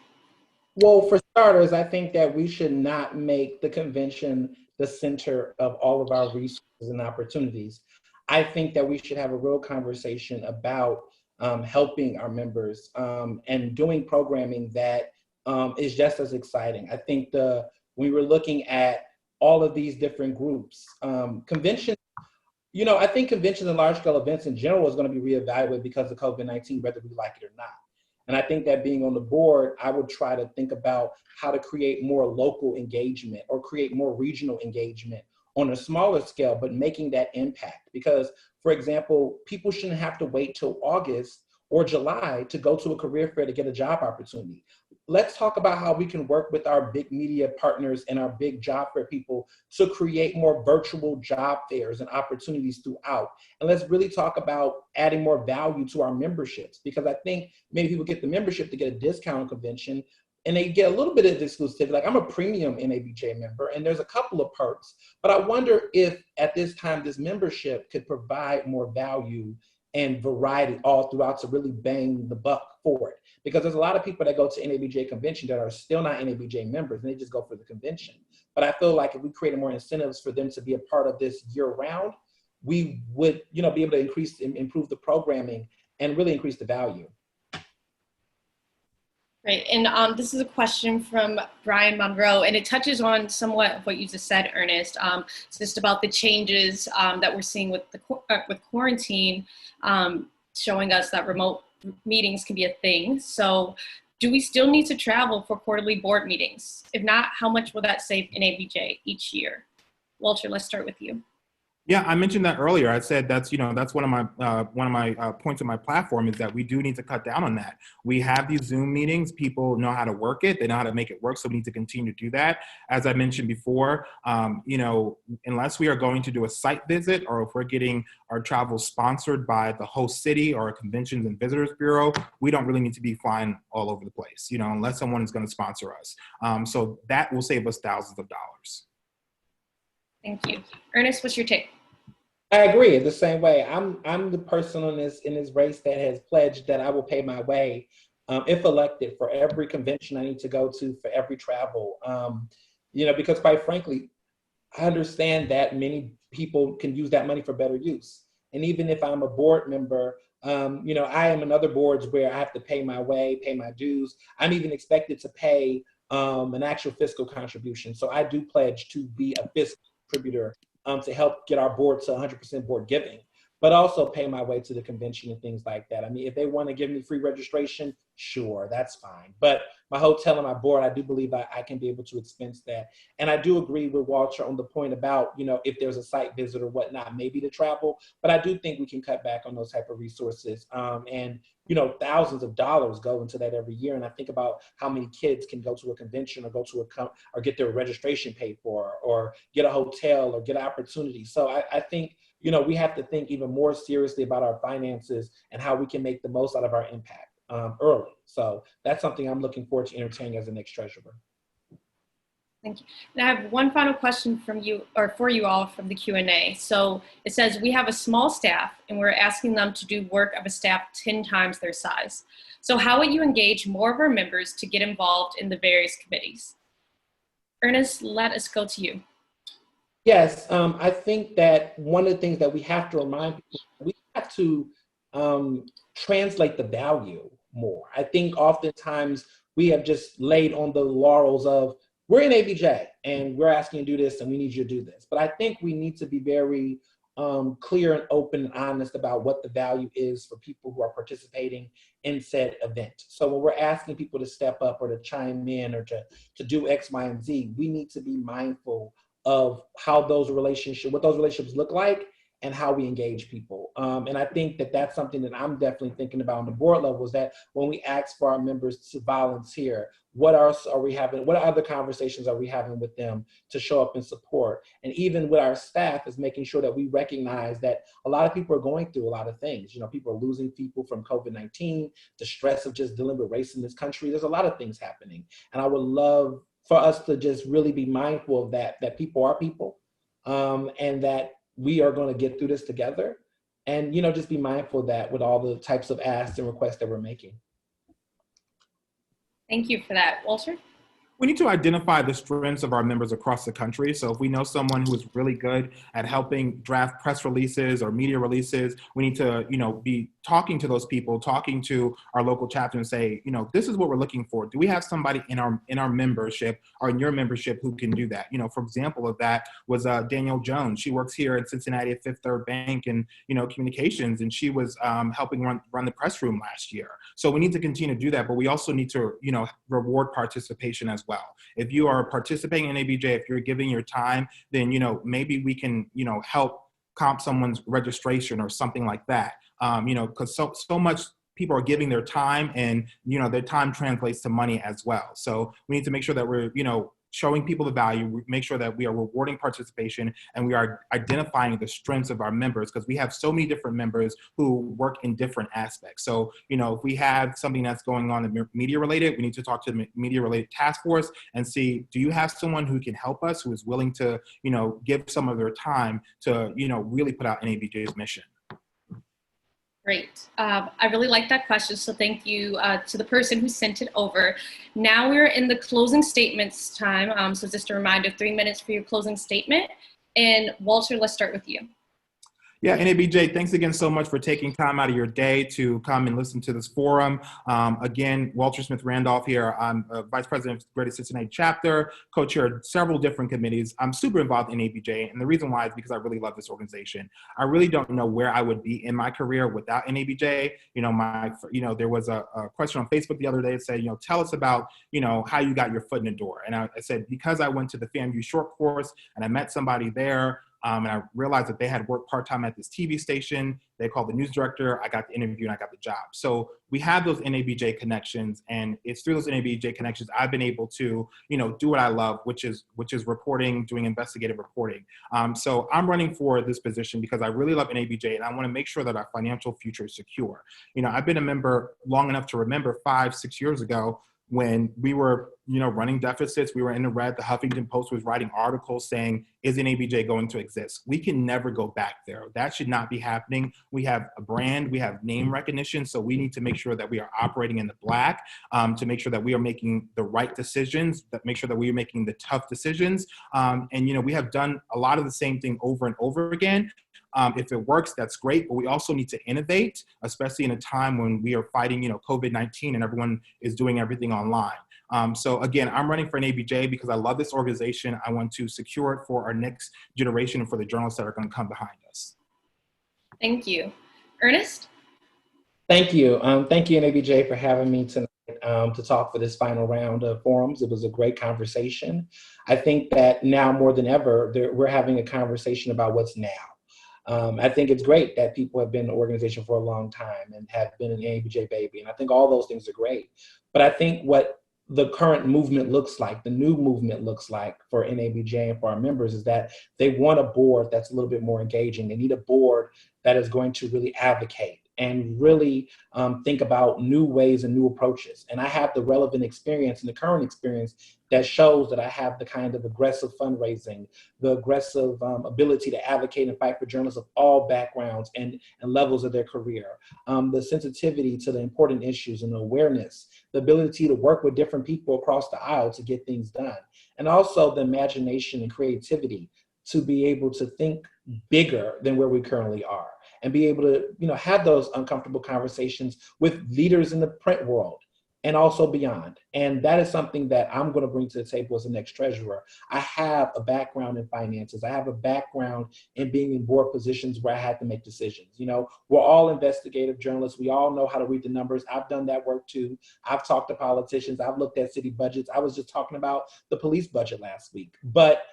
Well, for starters, I think that we should not make the convention the center of all of our resources and opportunities. I think that we should have a real conversation about helping our members and doing programming that is just as exciting. I think we were looking at all of these different groups. Conventions, I think conventions and large scale events in general is going to be reevaluated because of COVID-19, whether we like it or not. And I think that being on the board, I would try to think about how to create more local engagement or create more regional engagement on a smaller scale, but making that impact. Because, for example, people shouldn't have to wait till August or July to go to a career fair to get a job opportunity. Let's talk about how we can work with our big media partners and our big job fair people to create more virtual job fairs and opportunities throughout. And let's really talk about adding more value to our memberships, because I think many people get the membership to get a discount on convention and they get a little bit of exclusivity. Like, I'm a premium NABJ member and there's a couple of perks, but I wonder if at this time this membership could provide more value and variety all throughout to really bang the buck for it. Because there's a lot of people that go to NABJ convention that are still not NABJ members and they just go for the convention. But I feel like if we created more incentives for them to be a part of this year round, we would, be able to improve the programming and really increase the value. Right, and this is a question from Brian Monroe, and it touches on somewhat of what you just said, Ernest. It's just about the changes that we're seeing with with quarantine, showing us that remote meetings can be a thing. So, do we still need to travel for quarterly board meetings? If not, how much will that save NABJ each year? Walter, let's start with you. Yeah, I mentioned that earlier. I said that's one of my points of my platform is that we do need to cut down on that. We have these Zoom meetings. People know how to work it. They know how to make it work. So we need to continue to do that. As I mentioned before, unless we are going to do a site visit or if we're getting our travel sponsored by the host city or a Conventions and Visitors Bureau, we don't really need to be flying all over the place, unless someone is going to sponsor us. So that will save us thousands of dollars. Thank you. Ernest, what's your take? I agree the same way. I'm the person in this race that has pledged that I will pay my way, if elected, for every convention I need to go to, for every travel. Because quite frankly, I understand that many people can use that money for better use. And even if I'm a board member, I am in other boards where I have to pay my way, pay my dues. I'm even expected to pay an actual fiscal contribution. So I do pledge to be a fiscal contributor to help get our board to 100% board giving, but also pay my way to the convention and things like that. I mean, if they want to give me free registration, sure, that's fine. But my hotel and my board, I do believe I can be able to expense that. And I do agree with Walter on the point about, if there's a site visit or whatnot, maybe to travel, but I do think we can cut back on those type of resources. And thousands of dollars go into that every year. And I think about how many kids can go to a convention or or get their registration paid for, or get a hotel or get an opportunity. So I think, we have to think even more seriously about our finances and how we can make the most out of our impact early. So that's something I'm looking forward to entertaining as the next treasurer. Thank you. And I have one final question from you, or for you all, from the Q&A. So it says, we have a small staff and we're asking them to do work of a staff 10 times their size. So how would you engage more of our members to get involved in the various committees? Ernest, let us go to you. Yes, I think that one of the things that we have to remind people, we have to translate the value more. I think oftentimes we have just laid on the laurels of, we're in NABJ and we're asking you to do this and we need you to do this. But I think we need to be very clear and open and honest about what the value is for people who are participating in said event. So when we're asking people to step up or to chime in or to do X, Y, and Z, we need to be mindful of what those relationships look like and how we engage people. And I think that that's something that I'm definitely thinking about on the board level, is that when we ask for our members to volunteer, what other conversations are we having with them to show up and support? And even with our staff, is making sure that we recognize that a lot of people are going through a lot of things. People are losing people from COVID-19, the stress of just dealing with race in this country. There's a lot of things happening. And I would love for us to just really be mindful of that people are people, and that we are going to get through this together, and just be mindful of that with all the types of asks and requests that we're making. Thank you for that. Walter? We need to identify the strengths of our members across the country. So if we know someone who is really good at helping draft press releases or media releases, we need to, be talking to those people, talking to our local chapter and say, this is what we're looking for. Do we have somebody in our membership or in your membership who can do that? For example of that was Danielle Jones. She works here in Cincinnati at Fifth Third Bank and, communications, and she was helping run the press room last year. So we need to continue to do that, but we also need to, reward participation as well. If you are participating in NABJ, if you're giving your time, then, maybe we can, help comp someone's registration or something like that. Because so much people are giving their time, and, their time translates to money as well. So we need to make sure that we're, showing people the value, make sure that we are rewarding participation, and we are identifying the strengths of our members, because we have so many different members who work in different aspects. So, if we have something that's going on in media related, we need to talk to the media related task force and see, do you have someone who can help us, who is willing to, give some of their time to, really put out NABJ's mission? Great. I really like that question. So thank you to the person who sent it over. Now we're in the closing statements time. So just a reminder, 3 minutes for your closing statement. And Walter, let's start with you. Yeah, NABJ, thanks again so much for taking time out of your day to come and listen to this forum. Again, Walter Smith-Randolph here. I'm Vice President of the Greater Cincinnati Chapter, co-chaired several different committees. I'm super involved in NABJ, and the reason why is because I really love this organization. I really don't know where I would be in my career without NABJ. There was a question on Facebook the other day that said, tell us about, how you got your foot in the door. And I said, because I went to the FAMU short course and I met somebody there, and I realized that they had worked part-time at this TV station. They called the news director. I got the interview and I got the job. So we have those NABJ connections, and it's through those NABJ connections I've been able to, do what I love, which is reporting, doing investigative reporting. So I'm running for this position because I really love NABJ, and I want to make sure that our financial future is secure. I've been a member long enough to remember 5-6 years ago when we were, running deficits. We were in the red. The Huffington Post was writing articles saying, is NABJ going to exist? We can never go back there. That should not be happening. We have a brand, we have name recognition, so we need to make sure that we are operating in the black, to make sure that we are making the right decisions, that make sure that we are making the tough decisions. And we have done a lot of the same thing over and over again. If it works, that's great, but we also need to innovate, especially in a time when we are fighting, COVID-19 and everyone is doing everything online. So again, I'm running for NABJ because I love this organization. I want to secure it for our next generation and for the journalists that are going to come behind us. Thank you. Ernest? Thank you. Thank you, NABJ, for having me tonight to talk for this final round of forums. It was a great conversation. I think that now more than ever, we're having a conversation about what's now. I think it's great that people have been in the organization for a long time and have been an NABJ baby. And I think all those things are great. But I think what the current movement looks like, the new movement looks like for NABJ and for our members is that they want a board that's a little bit more engaging. They need a board that is going to really advocate and really think about new ways and new approaches. And I have the relevant experience and the current experience that shows that I have the kind of aggressive fundraising, the aggressive ability to advocate and fight for journalists of all backgrounds and levels of their career, the sensitivity to the important issues and the awareness, the ability to work with different people across the aisle to get things done, and also the imagination and creativity to be able to think bigger than where we currently are and be able to have those uncomfortable conversations with leaders in the print world and also beyond. And that is something that I'm going to bring to the table as the next treasurer. I have a background in finances. I have a background in being in board positions where I had to make decisions. We're all investigative journalists. We all know how to read the numbers. I've done that work too. I've talked to politicians. I've looked at city budgets. I was just talking about the police budget last week. But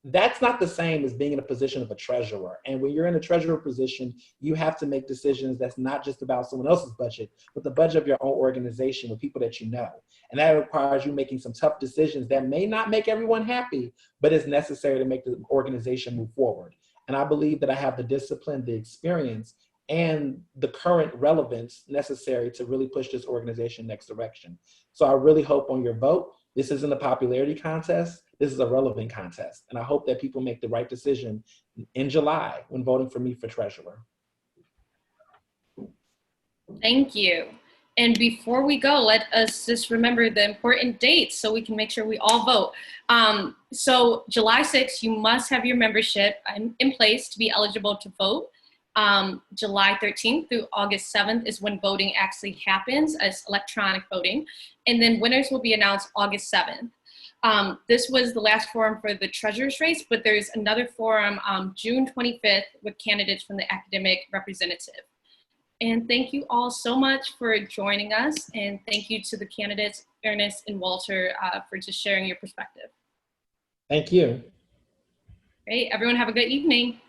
that's not the same as being in a position of a treasurer. And when you're in a treasurer position, you have to make decisions that's not just about someone else's budget, but the budget of your own organization with people that you know. And that requires you making some tough decisions that may not make everyone happy, but is necessary to make the organization move forward. And I believe that I have the discipline, the experience, and the current relevance necessary to really push this organization next direction. So I really hope on your vote. This isn't a popularity contest. This is a relevant contest. And I hope that people make the right decision in July when voting for me for treasurer. Thank you. And before we go, let us just remember the important dates so we can make sure we all vote. So July 6th, you must have your membership in place to be eligible to vote. July 13th through August 7th is when voting actually happens as electronic voting. And then winners will be announced August 7th. This was the last forum for the treasurer's race, but there's another forum June 25th with candidates from the academic representative. And thank you all so much for joining us. And thank you to the candidates, Ernest and Walter, for just sharing your perspective. Thank you. Great, everyone have a good evening.